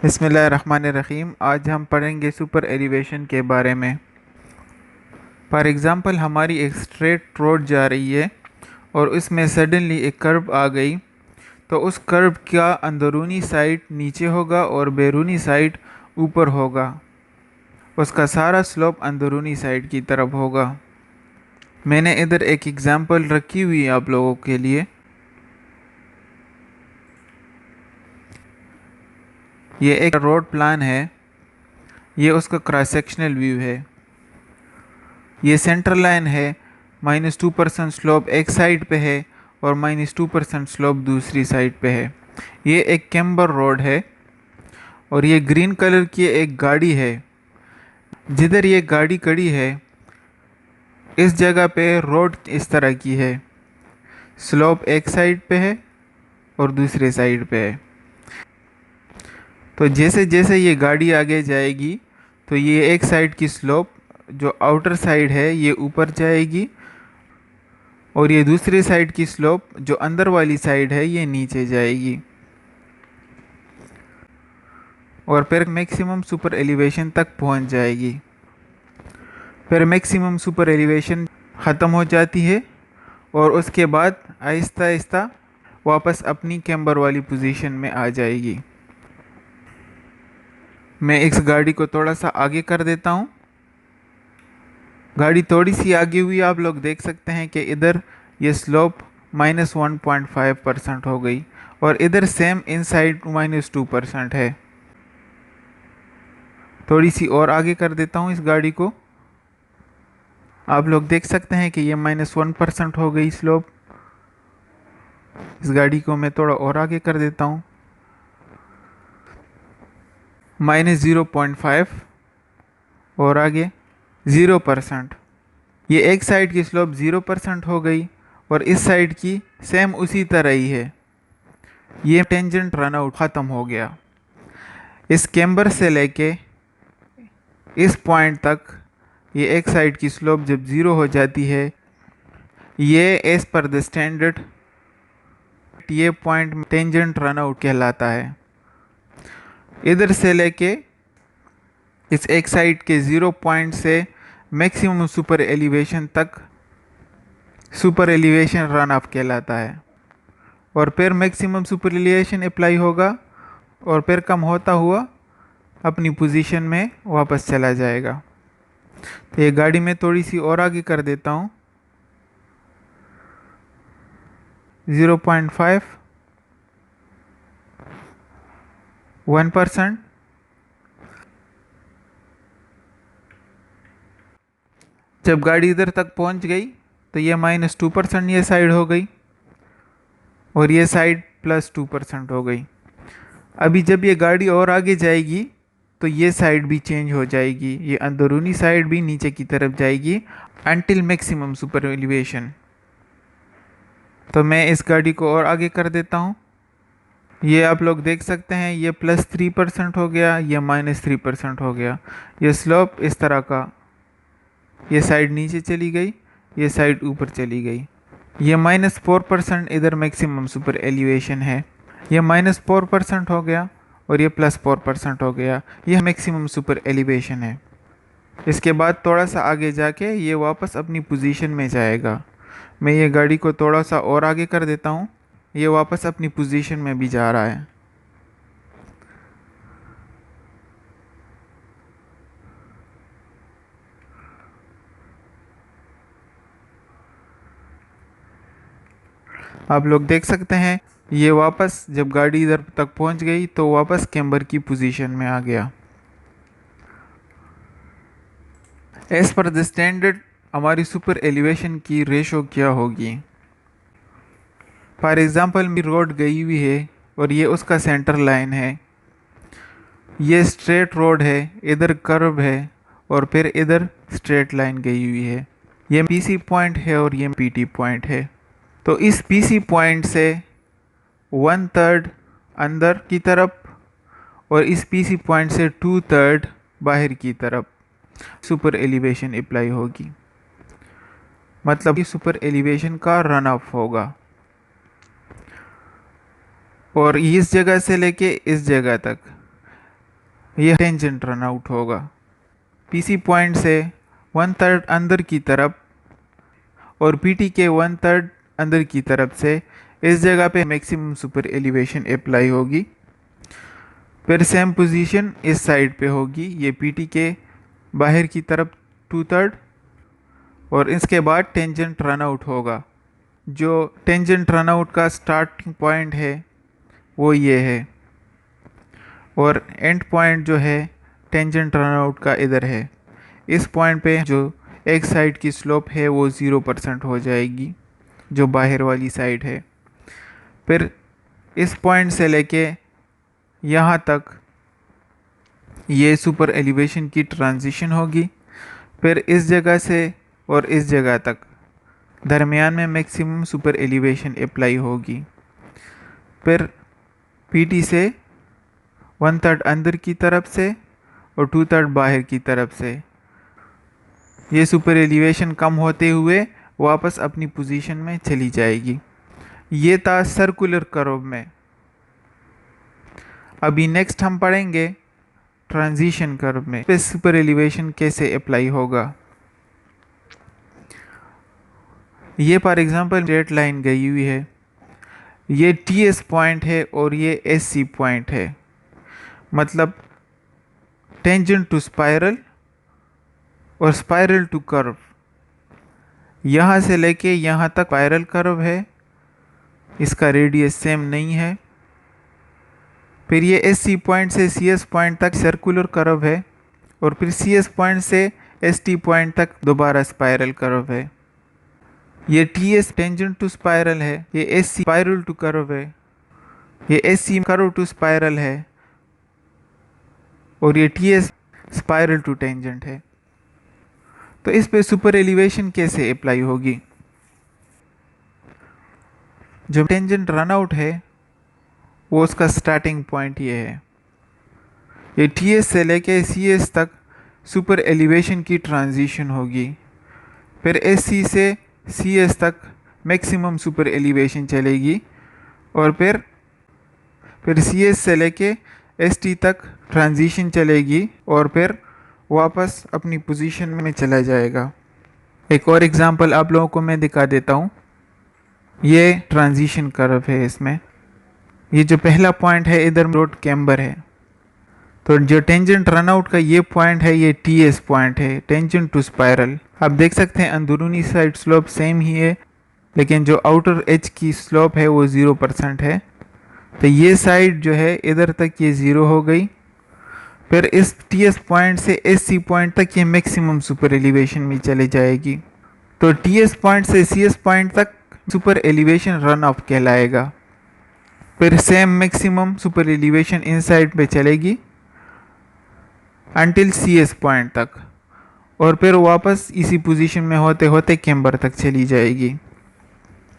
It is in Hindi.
बिस्मिल्लाहिर्रहमानिर्रहीम। आज हम पढ़ेंगे सुपर एलिवेशन के बारे में। फॉर एग्ज़ाम्पल, हमारी एक स्ट्रेट रोड जा रही है और उसमें सडनली एक कर्व आ गई, तो उस कर्व का अंदरूनी साइड नीचे होगा और बैरूनी साइड ऊपर होगा। उसका सारा स्लोप अंदरूनी साइड की तरफ होगा। मैंने इधर एक एग्ज़ाम्पल रखी हुई है आप लोगों के लिए। ये एक रोड प्लान है, ये उसका क्रॉस सेक्शनल व्यू है। ये सेंटर लाइन है, -2% स्लोप एक साइड पे है और -2% स्लोप दूसरी साइड पे है। ये एक कैम्बर रोड है और ये ग्रीन कलर की एक गाड़ी है। जिधर ये गाड़ी खड़ी है, इस जगह पे रोड इस तरह की है। स्लोप एक साइड पे है और दूसरे साइड पे है। तो जैसे जैसे ये गाड़ी आगे जाएगी, तो ये एक साइड की स्लोप जो आउटर साइड है ये ऊपर जाएगी और ये दूसरी साइड की स्लोप जो अंदर वाली साइड है ये नीचे जाएगी। और फिर मैक्सिमम सुपर एलिवेशन तक पहुंच जाएगी। फिर मैक्सिमम सुपर एलिवेशन ख़त्म हो जाती है और उसके बाद आहिस्ता आहिस्ता वापस अपनी कैम्बर वाली पोजीशन में आ जाएगी। मैं इस गाड़ी को थोड़ा सा आगे कर देता हूँ। गाड़ी थोड़ी सी आगे हुई, आप लोग देख सकते हैं कि इधर ये स्लोप -1.5% हो गई और इधर सेम इनसाइड -2% है। थोड़ी सी और आगे कर देता हूँ इस गाड़ी को। आप लोग देख सकते हैं कि ये -1% हो गई स्लोप। इस गाड़ी को मैं थोड़ा और आगे कर देता हूँ, -0.5 और आगे 0%। ये एक साइड की स्लोप 0% हो गई और इस साइड की सेम उसी तरह ही है। ये टेंजेंट रन आउट ख़त्म हो गया। इस कैम्बर से लेके इस पॉइंट तक ये एक साइड की स्लोप जब ज़ीरो हो जाती है, ये एज पर द स्टैंडर्ड ये पॉइंट टेंजेंट रन आउट कहलाता है। इधर से लेके इस एक साइड के 0 पॉइंट से मैक्सिमम सुपर एलिवेशन तक सुपर एलिवेशन रन अप कहलाता है। और फिर मैक्सिमम सुपर एलिवेशन अप्लाई होगा और फिर कम होता हुआ अपनी पोजीशन में वापस चला जाएगा। तो ये गाड़ी में थोड़ी सी और आगे कर देता हूँ, 0.5, 1%। जब गाड़ी इधर तक पहुंच गई तो ये -2% ये साइड हो गई और ये साइड +2% हो गई। अभी जब ये गाड़ी और आगे जाएगी तो ये साइड भी चेंज हो जाएगी, ये अंदरूनी साइड भी नीचे की तरफ जाएगी अनटिल मैक्सिमम सुपर एलिवेशन। तो मैं इस गाड़ी को और आगे कर देता हूँ। ये आप लोग देख सकते हैं, ये +3% हो गया, ये -3% हो गया। ये स्लोप इस तरह का, ये साइड नीचे चली गई, ये साइड ऊपर चली गई। ये -4% इधर मैक्सिमम सुपर एलिवेशन है। ये -4% हो गया और ये +4% हो गया। यह मैक्सिमम सुपर एलिवेशन है। इसके बाद थोड़ा सा आगे जाके ये वापस अपनी पोजीशन में जाएगा। मैं ये गाड़ी को थोड़ा सा और आगे कर देता हूँ, ये वापस अपनी पोजीशन में भी जा रहा है। आप लोग देख सकते हैं, ये वापस जब गाड़ी इधर तक पहुंच गई तो वापस कैम्बर की पोजीशन में आ गया। एज पर द स्टैंडर्ड हमारी सुपर एलिवेशन की रेशो क्या होगी। फॉर एग्ज़ाम्पल मेरी रोड गई हुई है और ये उसका सेंटर लाइन है। ये स्ट्रेट रोड है, इधर कर्व है और फिर इधर स्ट्रेट लाइन गई हुई है। ये पीसी पॉइंट है और ये पीटी पॉइंट है। तो इस पीसी पॉइंट से 1/3 अंदर की तरफ और इस पीसी पॉइंट से 2/3 बाहर की तरफ सुपर एलिवेशन अप्लाई होगी। मतलब कि सुपर एलिवेशन का रन ऑफ होगा। और इस जगह से लेके इस जगह तक ये टेंजेंट रन आउट होगा। पीसी पॉइंट से 1/3 अंदर की तरफ और पीटी के 1/3 अंदर की तरफ से इस जगह पे मैक्सिमम सुपर एलिवेशन अप्लाई होगी। फिर सेम पोजीशन इस साइड पे होगी, ये पीटी के बाहर की तरफ 2/3 और इसके बाद टेंजेंट रन आउट होगा। जो टेंजेंट रन आउट का स्टार्टिंग पॉइंट है वो ये है और एंड पॉइंट जो है टेंजेंट रन आउट का इधर है। इस पॉइंट पे जो एक साइड की स्लोप है वो 0% हो जाएगी, जो बाहर वाली साइड है। फिर इस पॉइंट से लेके यहाँ तक ये सुपर एलिवेशन की ट्रांजिशन होगी। फिर इस जगह से और इस जगह तक दरमियान में मैक्सिमम सुपर एलिवेशन अप्लाई होगी। फिर पीटी से 1/3 अंदर की तरफ से और 2/3 बाहर की तरफ से ये सुपर एलिवेशन कम होते हुए वापस अपनी पोजीशन में चली जाएगी। ये था सर्कुलर कर्व में। अभी नेक्स्ट हम पढ़ेंगे ट्रांजिशन कर्व में पे सुपर एलिवेशन कैसे अप्लाई होगा। ये फॉर एग्जांपल स्ट्रेट लाइन गई हुई है, ये टीएस पॉइंट है और ये एससी पॉइंट है, मतलब टेंजेंट टू स्पाइरल और स्पाइरल टू कर्व। यहाँ से लेके यहाँ तक स्पाइरल कर्व है, इसका रेडियस सेम नहीं है। फिर ये एससी पॉइंट से सीएस पॉइंट तक सर्कुलर कर्व है और फिर सीएस पॉइंट से एसटी पॉइंट तक दोबारा स्पाइरल कर्व है। ये टीएस टेंजेंट टू स्पाइरल है, ये एससी स्पाइरल टू कर्व है, ये एससी कर्व टू स्पाइरल है और ये टीएस स्पाइरल टू टेंजेंट है। तो इस पे सुपर एलिवेशन कैसे अप्लाई होगी। जो टेंजेंट रन आउट है वो उसका स्टार्टिंग पॉइंट ये है। ये टीएस से लेके सीएस तक सुपर एलिवेशन की ट्रांजिशन होगी। फिर एससी से सीएस तक मैक्सिमम सुपर एलिवेशन चलेगी और फिर सीएस से लेके एसटी तक ट्रांजिशन चलेगी और फिर वापस अपनी पोजीशन में चला जाएगा। एक और एग्जांपल आप लोगों को मैं दिखा देता हूँ। ये ट्रांजिशन कर्व है, इसमें ये जो पहला पॉइंट है इधर रोड कैम्बर है, तो जो टेंजेंट रन आउट का ये पॉइंट है ये टीएस पॉइंट है, टेंजेंट टू स्पाइरल। आप देख सकते हैं अंदरूनी साइड स्लोप सेम ही है, लेकिन जो आउटर एज की स्लोप है वो 0% है। तो ये साइड जो है इधर तक ये 0 हो गई। फिर इस टीएस पॉइंट से एससी पॉइंट तक ये मैक्सिमम सुपर एलिवेशन में चले जाएगी। तो टीएस पॉइंट से सीएस पॉइंट तक सुपर एलिवेशन रन ऑफ कहलाएगा। फिर same maximum super elevation in side पे चलेगी अंटिल सीएस पॉइंट तक और फिर वापस इसी पोजीशन में होते होते कैम्बर तक चली जाएगी।